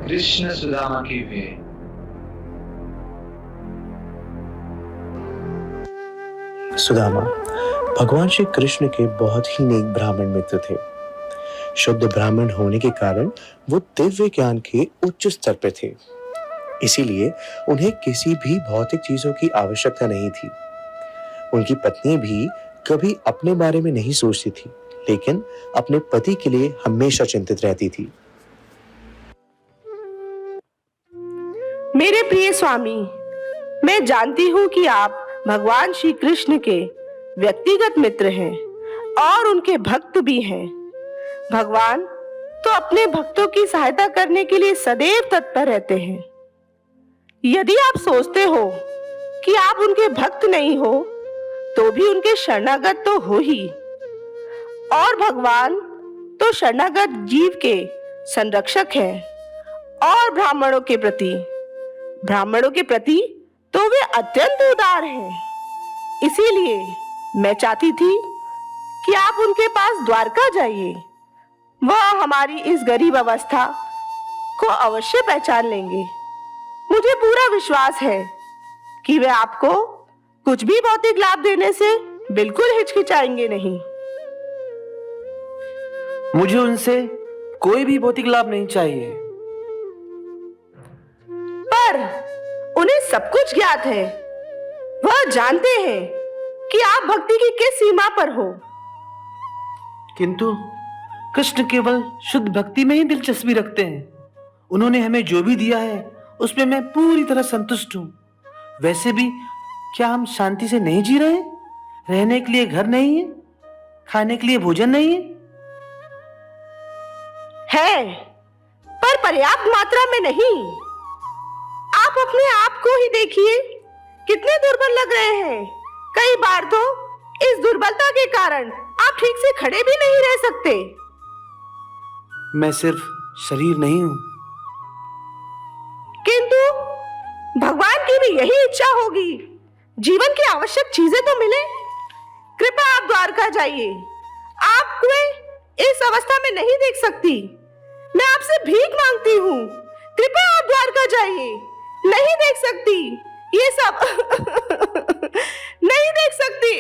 कृष्ण सुदामा की वे। सुदामा भगवान श्री कृष्ण के बहुत ही नेक ब्राह्मण मित्र थे। शुद्ध ब्राह्मण होने के कारण वो दिव्य ज्ञान के उच्च स्तर पे थे। इसीलिए उन्हें किसी भी भौतिक चीजों की आवश्यकता नहीं थी। उनकी पत्नी भी कभी अपने बारे में नहीं सोचती थी, लेकिन अपने पति के लिए हमेशा चिंतित रहती थी। मेरे प्रिय स्वामी, मैं जानती हूँ कि आप भगवान श्री कृष्ण के व्यक्तिगत मित्र हैं और उनके भक्त भी हैं। भगवान तो अपने भक्तों की सहायता करने के लिए सदैव तत्पर रहते हैं। यदि आप सोचते हो कि आप उनके भक्त नहीं हो, तो भी उनके शरणागत तो हो ही। और भगवान तो शरणागत जीव के संरक्षक हैं और ब्राह्मणों के प्रति तो वे अत्यंत उदार हैं। इसीलिए मैं चाहती थी कि आप उनके पास द्वारका जाइए। वह हमारी इस गरीब अवस्था को अवश्य पहचान लेंगे। मुझे पूरा विश्वास है कि वे आपको कुछ भी भौतिक लाभ देने से बिल्कुल हिचकिचाएंगे नहीं। मुझे उनसे कोई भी भौतिक लाभ नहीं चाहिए। पर उन्हें सब कुछ ज्ञात है। वह जानते हैं कि आप भक्ति की किस सीमा पर हो। किंतु कृष्ण केवल शुद्ध भक्ति में ही दिलचस्पी रखते हैं। उन्होंने हमें जो भी दिया है उसमें मैं पूरी तरह संतुष्ट हूँ। वैसे भी क्या हम शांति से नहीं जी रहे? रहने के लिए घर नहीं है, खाने के लिए भोजन नहीं है, पर पर्याप्त मात्रा में नहीं। आप अपने आप को ही देखिए, कितने दुर्बल लग रहे हैं। कई बार तो इस दुर्बलता के कारण आप ठीक से खड़े भी नहीं रह सकते। मैं सिर्फ शरीर नहीं हूँ। किंतु भगवान की भी यही इच्छा होगी, जीवन की आवश्यक चीजें तो मिले। कृपया आप द्वारका जाइए। आपको इस अवस्था में नहीं देख सकती। मैं आपसे भीख मांगती हूँ, कृपया आप द्वारका जाइए। नहीं देख सकती ये सब नहीं देख सकती।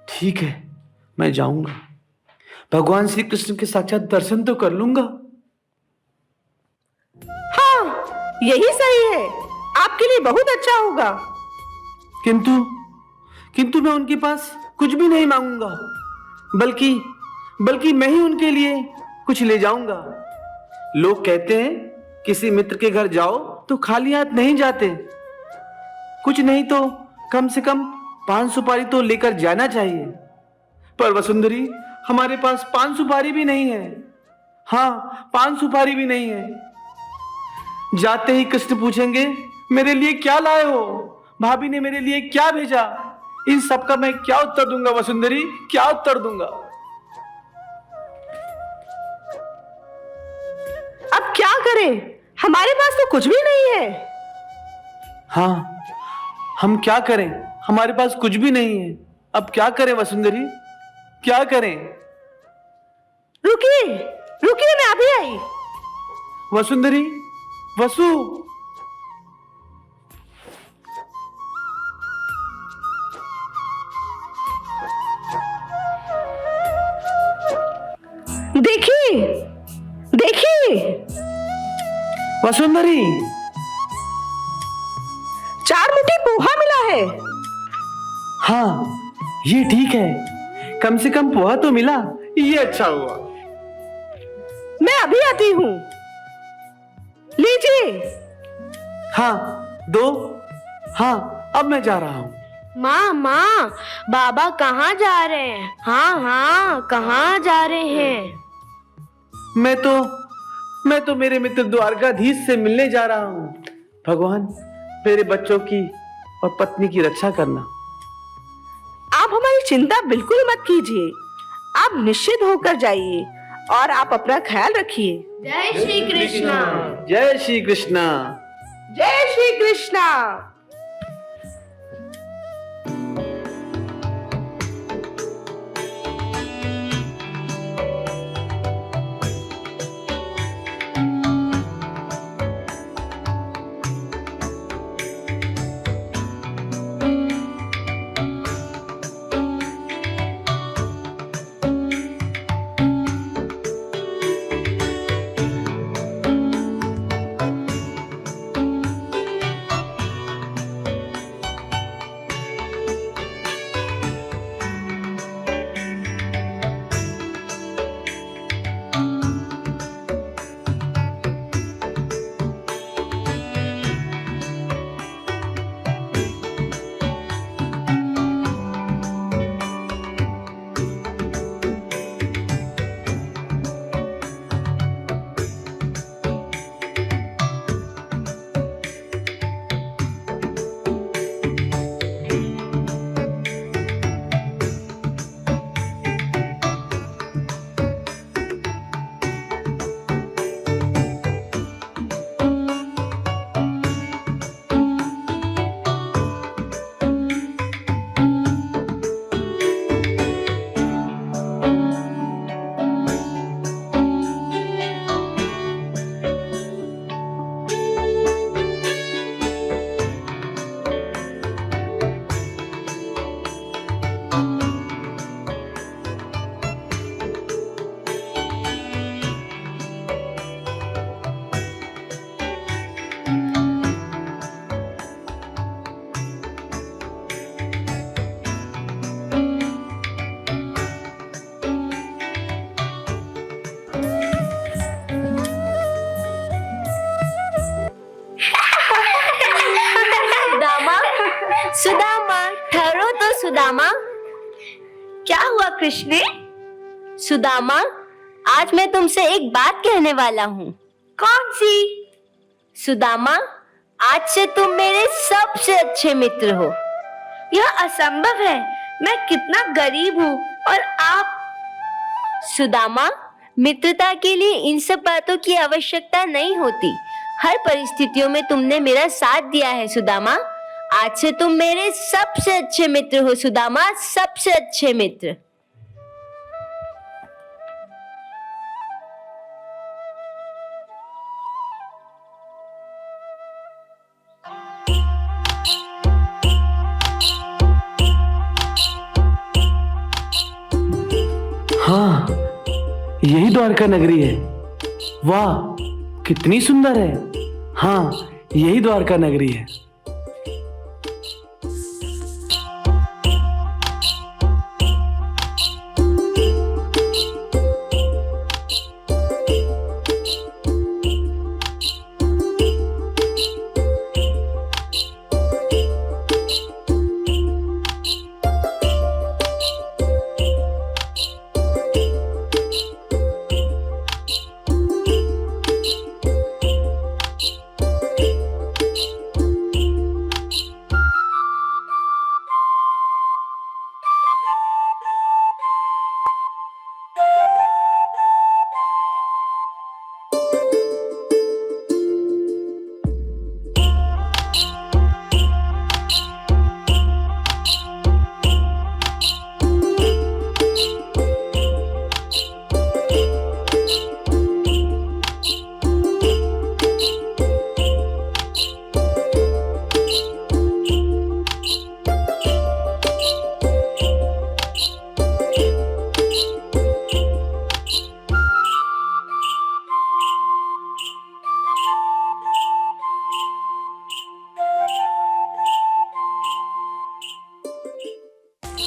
ठीक है, मैं जाऊंगा। भगवान श्री कृष्ण के साक्षात दर्शन तो कर लूंगा। हाँ, यही सही है। आपके लिए बहुत अच्छा होगा। किंतु मैं उनके पास कुछ भी नहीं मांगूंगा, बल्कि मैं ही उनके लिए कुछ ले जाऊंगा। लोग कहते हैं किसी मित्र के घर जाओ तो खाली हाथ नहीं जाते। कुछ नहीं तो कम से कम 5 सुपारी तो लेकर जाना चाहिए। पर वसुंधरी, हमारे पास 5 सुपारी भी नहीं है। हाँ, 5 सुपारी भी नहीं है। जाते ही कृष्ण पूछेंगे, मेरे लिए क्या लाए हो? भाभी ने मेरे लिए क्या भेजा? इन सब का मैं क्या उत्तर दूंगा वसुंधरी? क्या उत्तर दूंगा? अब क्या करें? हमारे पास तो कुछ भी नहीं है। हाँ, हम क्या करें? हमारे पास कुछ भी नहीं है। अब क्या करें वसुंधरी? क्या करें? रुकिए, मैं अभी आई। वसुंधरी, वसु, देखिए वसुंधरी, 4 मुट्ठी पोहा मिला है। हाँ, ये ठीक है। कम से कम पोहा तो मिला। ये अच्छा हुआ। मैं अभी आती हूँ। लीजिए। हाँ, दो। हाँ, अब मैं जा रहा हूँ। माँ, बाबा कहाँ जा रहे हैं? हाँ, कहाँ जा रहे हैं? मैं तो मेरे मित्र द्वारकाधीश से मिलने जा रहा हूँ। भगवान, मेरे बच्चों की और पत्नी की रक्षा करना। आप हमारी चिंता बिल्कुल मत कीजिए। आप निश्चित होकर जाइए और आप अपना ख्याल रखिए। जय श्री कृष्णा। जय श्री कृष्णा। जय श्री कृष्णा। कृष्ण। सुदामा, आज मैं तुमसे एक बात कहने वाला हूँ। कौन सी? सुदामा, आज से तुम मेरे सबसे अच्छे मित्र हो। यह असंभव है, मैं कितना गरीब हूँ और आप। सुदामा, मित्रता के लिए इन सब बातों की आवश्यकता नहीं होती। हर परिस्थितियों में तुमने मेरा साथ दिया है सुदामा। आज से तुम मेरे सबसे अच्छे मित्र हो सुदामा, सबसे अच्छे मित्र। हाँ, यही द्वारका नगरी है। वाह, कितनी सुंदर है। हाँ, यही द्वारका नगरी है।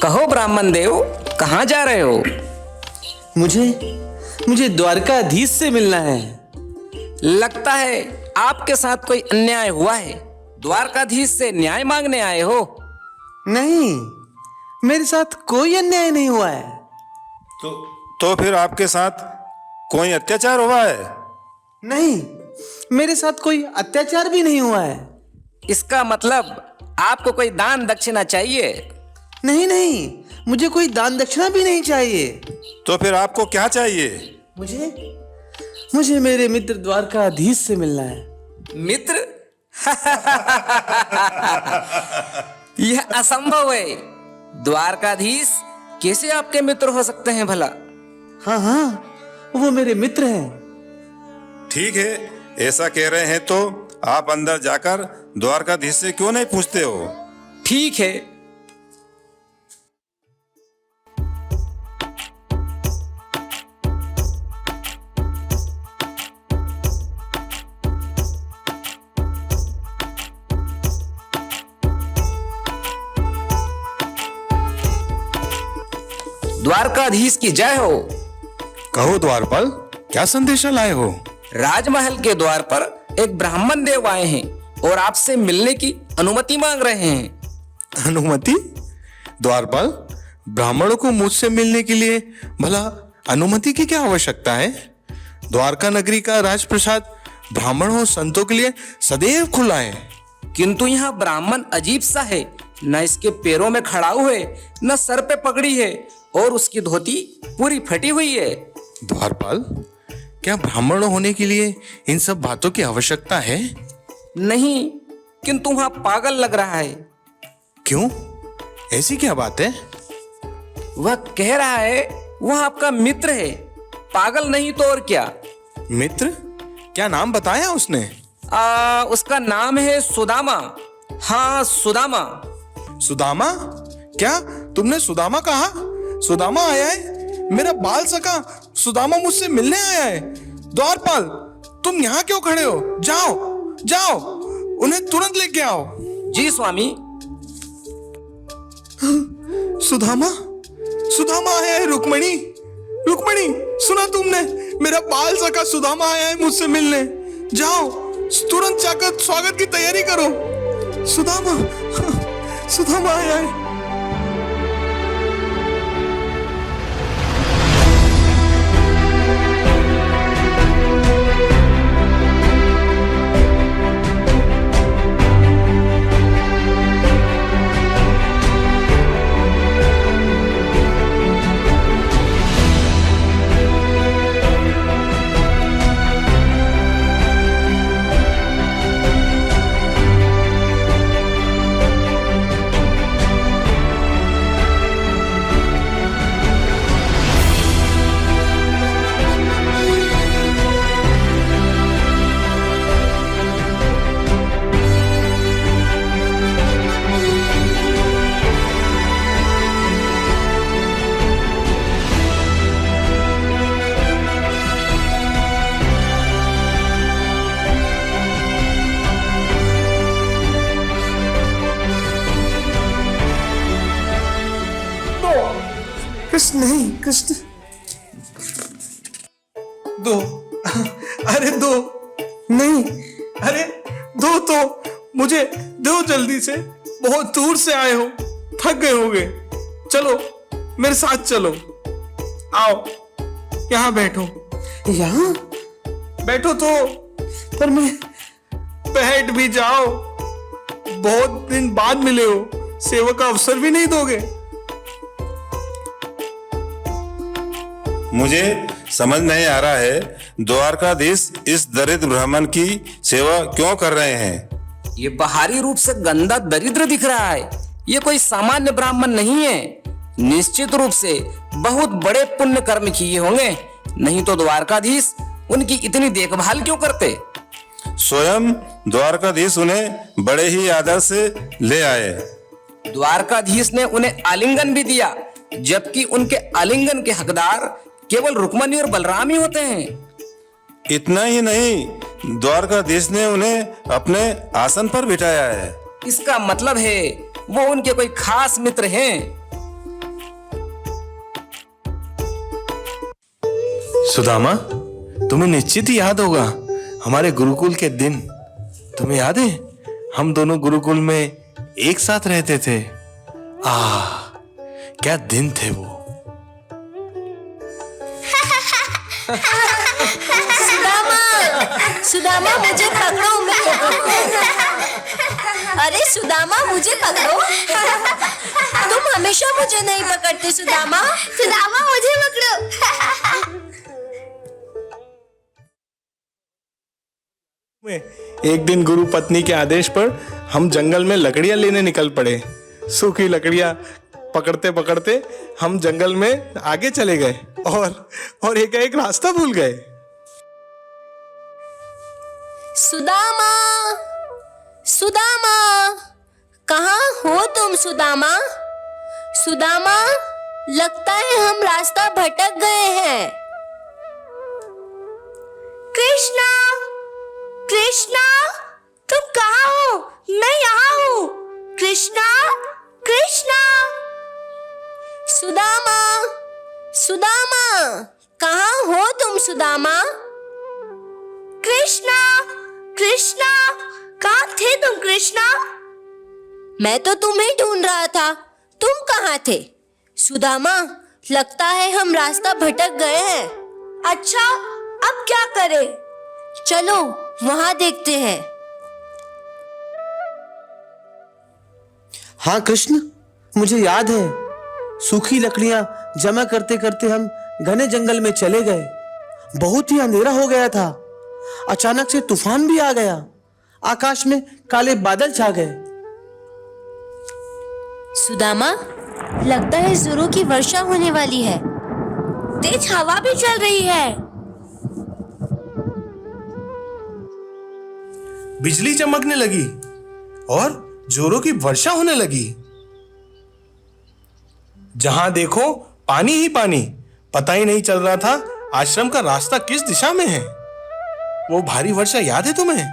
कहो ब्राह्मण देव, कहाँ जा रहे हो? मुझे द्वारकाधीश से मिलना है। लगता है आपके साथ कोई अन्याय हुआ है। द्वारकाधीश से न्याय मांगने आए हो? नहीं, मेरे साथ कोई अन्याय नहीं हुआ है। तो फिर आपके साथ कोई अत्याचार हुआ है? नहीं, मेरे साथ कोई अत्याचार भी नहीं हुआ है। इसका मतलब आपको कोई दान दक्षिणा चाहिए? नहीं, मुझे कोई दान दक्षिणा भी नहीं चाहिए। तो फिर आपको क्या चाहिए? मुझे मेरे मित्र द्वारकाधीश से मिलना है। मित्र? यह असंभव है। द्वारकाधीश कैसे आपके मित्र हो सकते हैं भला? हाँ, वो मेरे मित्र हैं। ठीक है, ऐसा कह रहे हैं तो आप अंदर जाकर द्वारकाधीश से क्यों नहीं पूछते हो? ठीक है। द्वारकाधीश की जय हो। कहो द्वारपाल, क्या संदेशा लाए हो? राजमहल के द्वार पर एक ब्राह्मण देव आए हैं और आपसे मिलने की अनुमति मांग रहे हैं। अनुमति? द्वारपाल, ब्राह्मणों को मुझसे मिलने के लिए भला अनुमति की क्या आवश्यकता है? द्वारका नगरी का राजप्रसाद ब्राह्मणों और संतों के लिए सदैव खुला है। किंतु यहाँ ब्राह्मण अजीब सा है। न इसके पैरों में खड़ाऊ है, न सर पे पगड़ी है और उसकी धोती पूरी फटी हुई है। द्वारपाल, क्या ब्राह्मण होने के लिए इन सब बातों की आवश्यकता है? नहीं, किंतु वहां पागल लग रहा है। क्यों? ऐसी क्या बात है? वह कह रहा है वह आपका मित्र है। पागल नहीं तो और क्या। मित्र? क्या नाम बताया उसने? उसका नाम है सुदामा। हाँ, सुदामा। सुदामा? क्या तुमने सुदामा कहा? सुदामा आया है? मेरा बाल सका सुदामा मुझसे मिलने आया है। द्वारपाल, तुम यहाँ क्यों खड़े हो? जाओ, उन्हें तुरंत लेके आओ। जी स्वामी। सुदामा आया है। रुक्मणी, सुना तुमने? मेरा बाल सका सुदामा आया है मुझसे मिलने। जाओ, तुरंत जाकर स्वागत की तैयारी करो। सुदामा आया है। कृष्ण, दो, अरे दो, नहीं, अरे दो तो, मुझे दो जल्दी से, बहुत दूर से आए हो, थक गए होगे, चलो मेरे साथ चलो, आओ यहाँ बैठो। यहाँ बैठो तो, पर मैं, बैठ भी जाओ, बहुत दिन बाद मिले हो, सेवा का अवसर भी नहीं दोगे? मुझे समझ नहीं आ रहा है, द्वारकाधीश इस दरिद्र ब्राह्मण की सेवा क्यों कर रहे हैं? ये बाहरी रूप से गंदा दरिद्र दिख रहा है, ये कोई सामान्य ब्राह्मण नहीं है। निश्चित रूप से बहुत बड़े पुण्य कर्म किए होंगे, नहीं तो द्वारकाधीश उनकी इतनी देखभाल क्यों करते? स्वयं द्वारकाधीश उन्हें बड़े ही आदर से ले आए। द्वारकाधीश ने उन्हें आलिंगन भी दिया, जबकि उनके आलिंगन के हकदार केवल रुक्मणी और बलराम ही होते हैं। इतना ही नहीं, द्वारकाधीश ने उन्हें अपने आसन पर बिठाया है। इसका मतलब है वो उनके कोई खास मित्र हैं। सुदामा, तुम्हें निश्चित ही याद होगा हमारे गुरुकुल के दिन। तुम्हें याद है हम दोनों गुरुकुल में एक साथ रहते थे? क्या दिन थे वो। सुदामा मुझे पकड़ो। अरे सुदामा मुझे पकड़ो। तुम हमेशा मुझे नहीं पकड़ते सुदामा। सुदामा मुझे पकड़ो। एक दिन गुरु पत्नी के आदेश पर हम जंगल में लकड़ियां लेने निकल पड़े। सूखी लकड़ियां पकड़ते पकड़ते हम जंगल में आगे चले गए और एक रास्ता भूल गए। सुदामा, सुदामा, कहाँ हो तुम सुदामा? सुदामा, लगता है हम रास्ता भटक गए हैं। कृष्णा, कृष्णा, तुम कहाँ हो? मैं यहाँ हूँ। कृष्णा, कृष्णा। सुदामा, सुदामा, कहाँ हो तुम सुदामा? कृष्णा, कृष्णा, कहाँ थे तुम कृष्णा? मैं तो तुम्हें ढूंढ रहा था, तुम कहाँ थे? सुदामा, लगता है हम रास्ता भटक गए हैं। अच्छा, अब क्या करें? चलो वहां देखते हैं। हाँ कृष्ण, मुझे याद है, सूखी लकड़ियां जमा करते करते हम घने जंगल में चले गए। बहुत ही अंधेरा हो गया था। अचानक से तूफान भी आ गया। आकाश में काले बादल छा गए। सुदामा, लगता है जोरों की वर्षा होने वाली है। तेज हवा भी चल रही है। बिजली चमकने लगी और जोरों की वर्षा होने लगी। जहां देखो पानी ही पानी। पता ही नहीं चल रहा था आश्रम का रास्ता किस दिशा में है। वो भारी वर्षा याद है तुम्हें?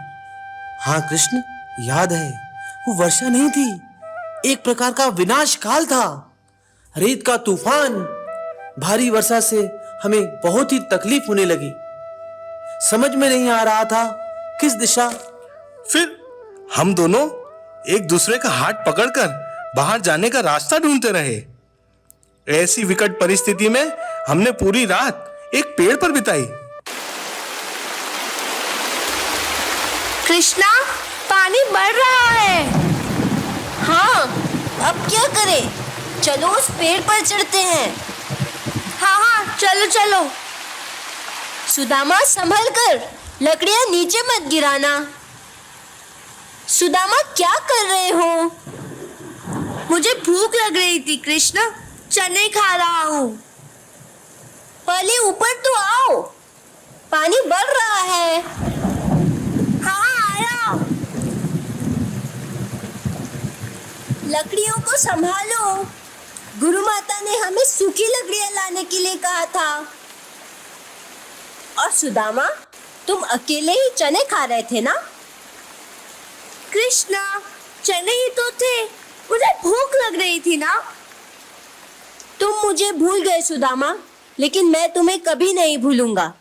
हाँ कृष्ण, याद है। वो वर्षा नहीं थी, एक प्रकार का विनाश काल था। रेत का तूफान। भारी वर्षा से हमें बहुत ही तकलीफ होने लगी। समझ में नहीं आ रहा था किस दिशा। फिर हम दोनों एक दूसरे का हाथ पकड़कर बाहर जाने का रास्ता ढूंढते रहे। ऐसी विकट परिस्थिति में हमने पूरी रात एक पेड़ पर बिताई। कृष्णा, पानी बढ़ रहा है। हाँ, अब क्या करें? चलो उस पेड़ पर चढ़ते हैं। हाँ, चलो चलो। सुदामा, संभल कर, लकड़ियां नीचे मत गिराना। सुदामा, क्या कर रहे हो? मुझे भूख लग रही थी कृष्णा, चने खा रहा हूँ। पहले ऊपर तो आओ, पानी बढ़ रहा है। हाँ, आया। लकड़ियों को संभालो। गुरु माता ने हमें सूखी लकड़ियां लाने के लिए कहा था। और सुदामा, तुम अकेले ही चने खा रहे थे ना? कृष्णा, चने ही तो थे, मुझे भूख लग रही थी ना। तुम मुझे भूल गए सुदामा। लेकिन मैं तुम्हें कभी नहीं भूलूंगा,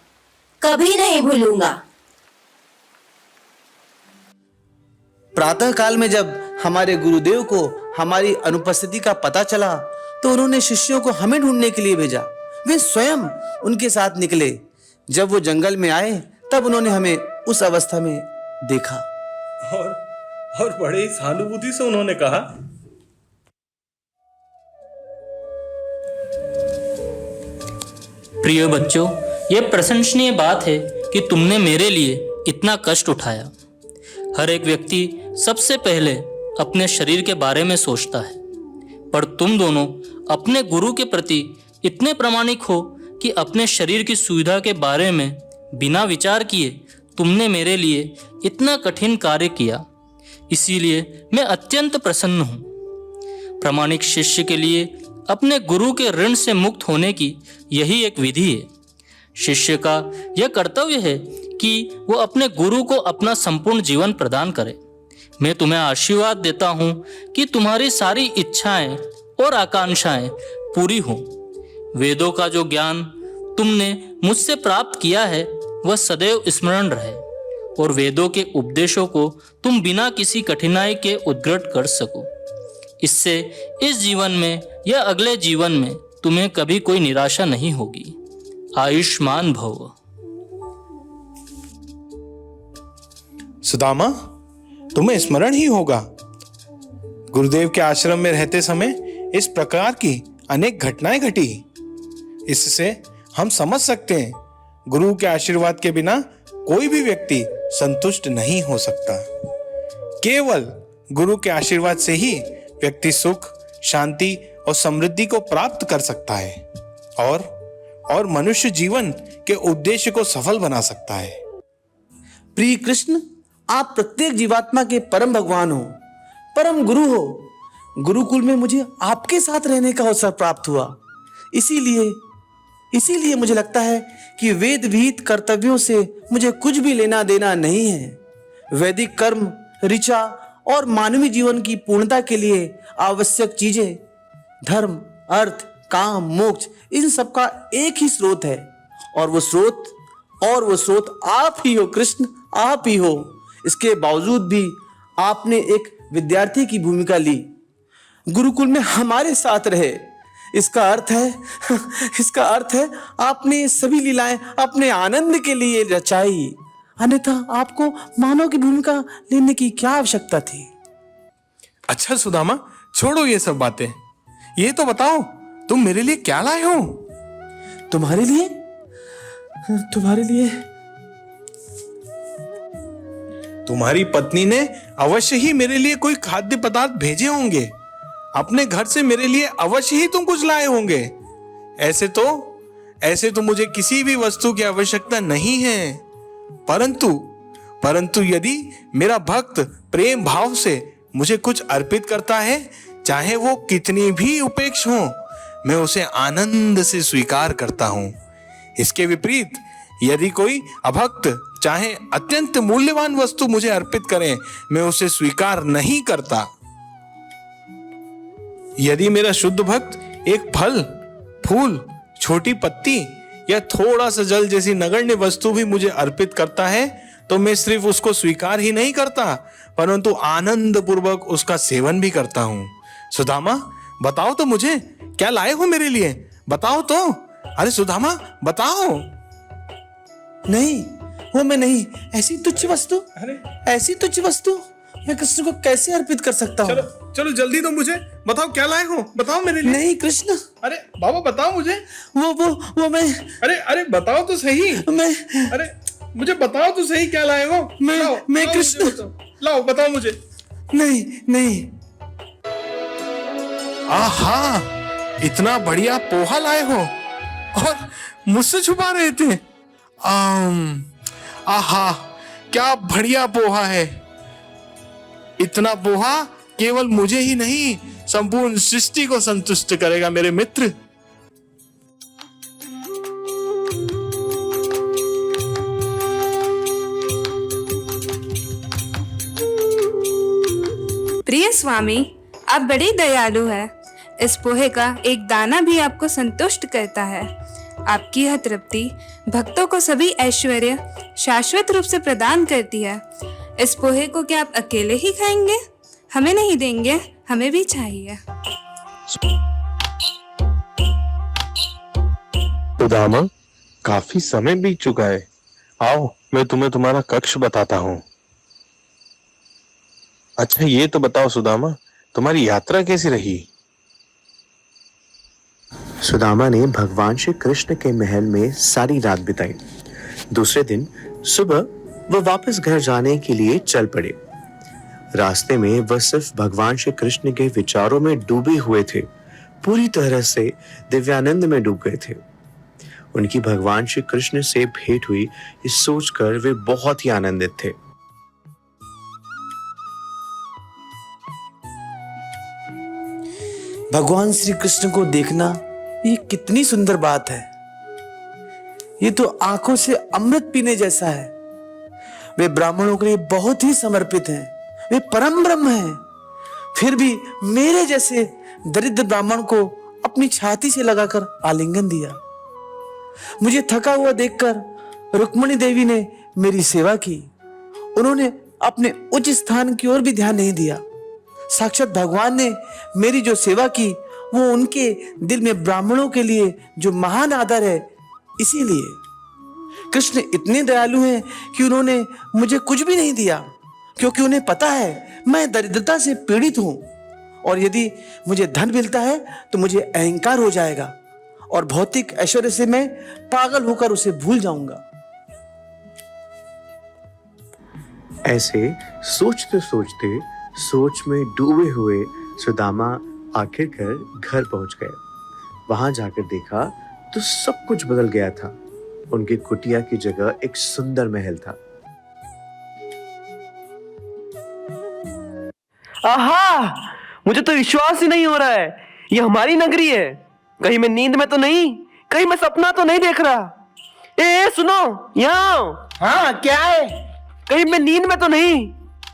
कभी नहीं भूलूंगा। प्रातः काल में जब हमारे गुरुदेव को हमारी अनुपस्थिति का पता चला तो उन्होंने शिष्यों को हमें ढूंढने के लिए भेजा। वे स्वयं उनके साथ निकले। जब वो जंगल में आए तब उन्होंने हमें उस अवस्था में देखा। और बड़े ही सहानुभूति से उन्होंने कहा, प्रिय बच्चों, यह प्रशंसनीय बात है कि तुमने मेरे लिए इतना कष्ट उठाया। हर एक व्यक्ति सबसे पहले अपने शरीर के बारे में सोचता है, पर तुम दोनों अपने गुरु के प्रति इतने प्रामाणिक हो कि अपने शरीर की सुविधा के बारे में बिना विचार किए तुमने मेरे लिए इतना कठिन कार्य किया। इसीलिए मैं अत्यंत प्रसन्न हूँ। प्रामाणिक शिष्य के लिए अपने गुरु के ऋण से मुक्त होने की यही एक विधि है। शिष्य का यह कर्तव्य है कि वो अपने गुरु को अपना संपूर्ण जीवन प्रदान करे। मैं तुम्हें आशीर्वाद देता हूँ कि तुम्हारी सारी इच्छाएं और आकांक्षाएं पूरी हों। वेदों का जो ज्ञान तुमने मुझसे प्राप्त किया है वह सदैव स्मरण रहे और वेदों के उपदेशों को तुम बिना किसी कठिनाई के उद्घट कर सको। इससे इस जीवन में या अगले जीवन में तुम्हें कभी कोई निराशा नहीं होगी। आयुष्मान भव। सुदामा, तुम्हें स्मरण ही होगा, गुरुदेव के आश्रम में रहते समय इस प्रकार की अनेक घटनाएं घटी। इससे हम समझ सकते हैं गुरु के आशीर्वाद के बिना कोई भी व्यक्ति संतुष्ट नहीं हो सकता। केवल गुरु के आशीर्वाद से ही व्यक्ति सुख, शांति और समृद्धि को प्राप्त कर सकता है और मनुष्य जीवन के उद्देश्य को सफल बना सकता है। प्रिय कृष्ण, आप प्रत्येक जीवात्मा के परम भगवान हो, परम गुरु हो। गुरुकुल में मुझे आपके साथ रहने का अवसर प्राप्त हुआ। इसीलिए मुझे लगता है कि वेद विहित कर्तव्यों से मुझे कुछ भी लेना देना नहीं है। वैदिक कर्म, ऋचा और मानवीय जीवन की पूर्णता के लिए आवश्यक चीजें धर्म, अर्थ, काम, मोक्ष, इन सब का एक ही स्रोत है और वो स्रोत आप ही हो कृष्ण, आप ही हो। इसके बावजूद भी आपने एक विद्यार्थी की भूमिका ली, गुरुकुल में हमारे साथ रहे। इसका अर्थ है आपने सभी लीलाएं अपने आनंद के लिए रचाई, अन्यथा आपको मानव की भूमिका लेने की क्या आवश्यकता थी। अच्छा सुदामा, छोड़ो ये सब बातें। ये तो बताओ तुम मेरे लिए क्या लाए हो? तुम्हारे लिए तुम्हारी पत्नी ने अवश्य ही मेरे लिए कोई खाद्य पदार्थ भेजे होंगे। अपने घर से मेरे लिए अवश्य ही तुम कुछ लाए होंगे। ऐसे तो मुझे किसी भी वस्तु की आवश्यकता नहीं है, परंतु यदि मेरा भक्त प्रेम भाव से मुझे कुछ अर्पित करता है, चाहे वो कितनी भी उपेक्ष हो, मैं उसे आनंद से स्वीकार करता हूं। इसके विपरीत यदि कोई अभक्त चाहे अत्यंत मूल्यवान वस्तु मुझे अर्पित करे, मैं उसे स्वीकार नहीं करता। यदि मेरा शुद्ध भक्त एक फल, फूल, छोटी पत्ती या थोड़ा सा जल जैसी नगण्य वस्तु भी मुझे अर्पित करता है, तो मैं सिर्फ उसको स्वीकार ही नहीं करता, परंतु आनंद पूर्वक उसका सेवन भी करता हूं। सुदामा, बताओ तो मुझे क्या लाए हो मेरे लिए? बताओ तो। अरे सुदामा, बताओ। नहीं, वो मैं नहीं। ऐसी तुच्छ वस्तु मैं कृष्ण को कैसे अर्पित कर सकता हूँ? चलो जल्दी तो मुझे बताओ, क्या लाए हो? बताओ मेरे लिए। नहीं कृष्ण। अरे बाबा, बताओ मुझे। वो मैं। अरे बताओ तो सही। अरे मुझे बताओ तो सही, क्या लाए हो? मैं कृष्ण। लाओ बताओ मुझे। नहीं। आहा, इतना बढ़िया पोहा लाए हो और मुझसे छुपा रहे थे। आहा, क्या बढ़िया पोहा है। इतना पोहा केवल मुझे ही नहीं, संपूर्ण सृष्टि को संतुष्ट करेगा मेरे मित्र। प्रिय स्वामी, आप बड़े दयालु हैं। इस पोहे का एक दाना भी आपको संतुष्ट करता है। आपकी यह तृप्ति भक्तों को सभी ऐश्वर्य शाश्वत रूप से प्रदान करती है। इस पोहे को क्या आप अकेले ही खाएंगे? हमें नहीं देंगे, हमें भी चाहिए। सुदामा, काफी समय बीत चुका है। आओ, मैं तुम्हें तुम्हारा कक्ष बताता हूँ। अच्छा, ये तो बताओ सुदामा, तुम्हारी यात्रा कैसी रही? सुदामा ने भगवान श्री कृष्ण के महल में सारी रात बिताई। दूसरे दिन सुबह वह वापस घर जाने के लिए चल पड़े। रास्ते में वह सिर्फ भगवान श्री कृष्ण के विचारों में डूबे हुए थे, पूरी तरह से दिव्यानंद में डूब गए थे। उनकी भगवान श्री कृष्ण से भेंट हुई, इस सोचकर वे बहुत ही आनंदित थे। भगवान श्री कृष्ण को देखना ये कितनी सुंदर बात है। ये तो आंखों से अमृत पीने जैसा है। वे ब्राह्मणों के लिए बहुत ही समर्पित हैं। वे परम ब्रह्म हैं। फिर भी मेरे जैसे दरिद्र ब्राह्मण को अपनी छाती से लगाकर आलिंगन दिया। मुझे थका हुआ देखकर रुक्मणी देवी ने मेरी सेवा की। उन्होंने अपने उच्च स्थान की ओर भी ध्यान नहीं दिया। साक्षात भगवान ने मेरी जो सेवा की वो उनके दिल में ब्राह्मणों के लिए जो महान आदर है, इसीलिए कृष्ण इतने दयालु हैं कि उन्होंने मुझे कुछ भी नहीं दिया, क्योंकि उन्हें पता है मैं दरिद्रता से पीड़ित हूं और यदि मुझे धन मिलता है तो मुझे अहंकार हो जाएगा और भौतिक ऐश्वर्य से मैं पागल होकर उसे भूल जाऊंगा। ऐसे सोचते सोचते सोच में डूबे हुए सुदामा आखिरकार घर पहुंच गए। वहां जाकर देखा तो सब कुछ बदल गया था। उनकी कुटिया की जगह एक सुंदर महल था। आहा, मुझे तो विश्वास ही नहीं हो रहा है, ये हमारी नगरी है। कहीं मैं नींद में तो नहीं, कहीं मैं सपना तो नहीं देख रहा। ए सुनो, यहाँ आओ। हाँ, क्या है? कहीं मैं नींद में तो नहीं,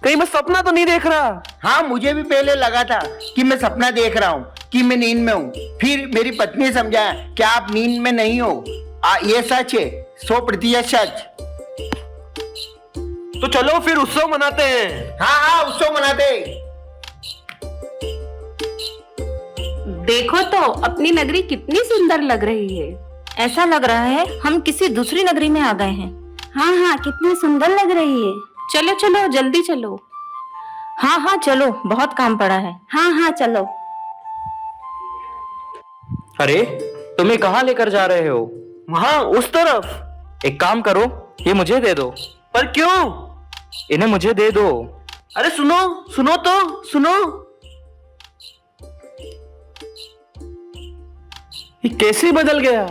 कहीं मैं सपना तो नहीं देख रहा। हाँ, मुझे भी पहले लगा था कि मैं सपना देख रहा हूँ, कि मैं नींद में हूँ। फिर मेरी पत्नी समझाया कि आप नींद में नहीं हो, ये सच है, 100% सच। तो चलो फिर उत्सव मनाते हैं। हाँ हाँ, उत्सव मनाते। देखो तो अपनी नगरी कितनी सुंदर लग रही है। ऐसा लग रहा है हम किसी दूसरी नगरी में आ गए हैं। हाँ हाँ, कितनी सुंदर लग रही है। चलो चलो, जल्दी चलो। हाँ हाँ चलो, बहुत काम पड़ा है। हाँ हाँ चलो। अरे, तुम्हें कहाँ लेकर जा रहे हो? वहाँ उस तरफ। एक काम करो, ये मुझे दे दो। पर क्यों? इन्हें मुझे दे दो। अरे सुनो, सुनो तो सुनो। ये कैसे बदल गया?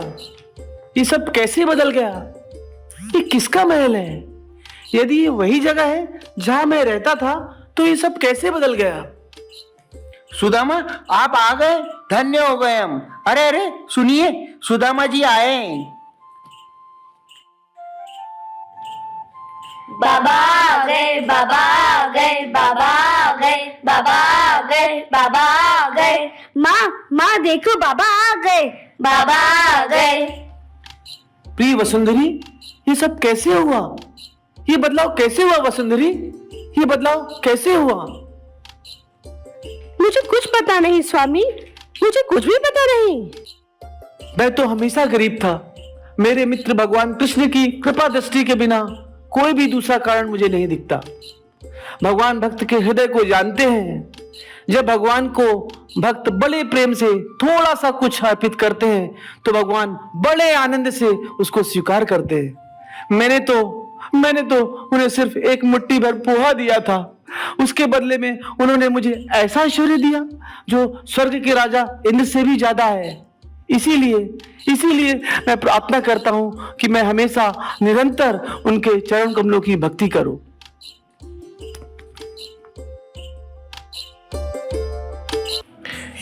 ये सब कैसे बदल गया? ये किसका महल है? यदि ये वही जगह है जहां मैं रहता था तो ये सब कैसे बदल गया? सुदामा, आप आ गए, धन्य हो गए हम। अरे अरे सुनिए, सुदामा जी आए। बाबा आ गए, बाबा आ गए, बाबा आ गए, बाबा आ गए, बाबा आ गए। माँ देखो, बाबा आ गए, बाबा आ गए। प्रिय वसुंधरी, ये सब कैसे हुआ? ये बदलाव कैसे हुआ वसुंधरी? ये बदलाव कैसे हुआ? मुझे कुछ पता नहीं स्वामी, मुझे कुछ भी पता नहीं। मैं तो हमेशा गरीब था। मेरे मित्र भगवान कृष्ण की कृपा दृष्टि के बिना कोई भी दूसरा कारण मुझे नहीं दिखता। भगवान भक्त के हृदय को जानते हैं। जब भगवान को भक्त बड़े प्रेम से थोड़ा सा कुछ अर्पित करते हैं तो भगवान बड़े आनंद से उसको स्वीकार करते हैं। मैंने तो उन्हें सिर्फ एक मुट्ठी भर पोहा दिया था। उसके बदले में उन्होंने मुझे ऐसा ऐश्वर्य दिया जो स्वर्ग के राजा इंद्र से भी ज्यादा है। इसीलिए मैं प्रार्थना करता हूं कि मैं हमेशा निरंतर उनके चरण कमलों की भक्ति करूं।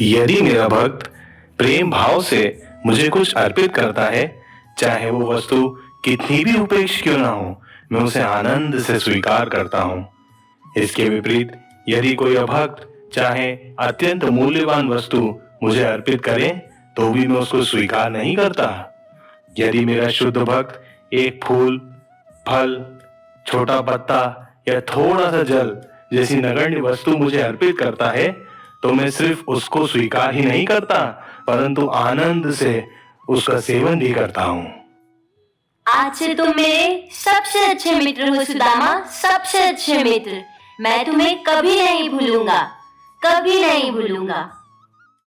यदि मेरा भक्त प्रेम भाव से मुझे कुछ अर्पित करता है, चाहे वो वस्तु कितनी भी उपेक्ष क्यों ना हो, मैं उसे आनंद से स्वीकार करता हूँ। इसके विपरीत यदि कोई अभक्त चाहे अत्यंत मूल्यवान वस्तु मुझे अर्पित करे तो भी मैं उसको स्वीकार नहीं करता। यदि मेरा शुद्ध भक्त एक फूल, फल, छोटा पत्ता या थोड़ा सा जल जैसी नगण्य वस्तु मुझे अर्पित करता है तो मैं सिर्फ उसको स्वीकार ही नहीं करता परंतु आनंद से उसका सेवन भी करता हूँ। आज से तुम मेरे सबसे अच्छे मित्र हो सुदामा, सबसे अच्छे मित्र। मैं तुम्हें कभी नहीं भूलूंगा, कभी नहीं भूलूंगा।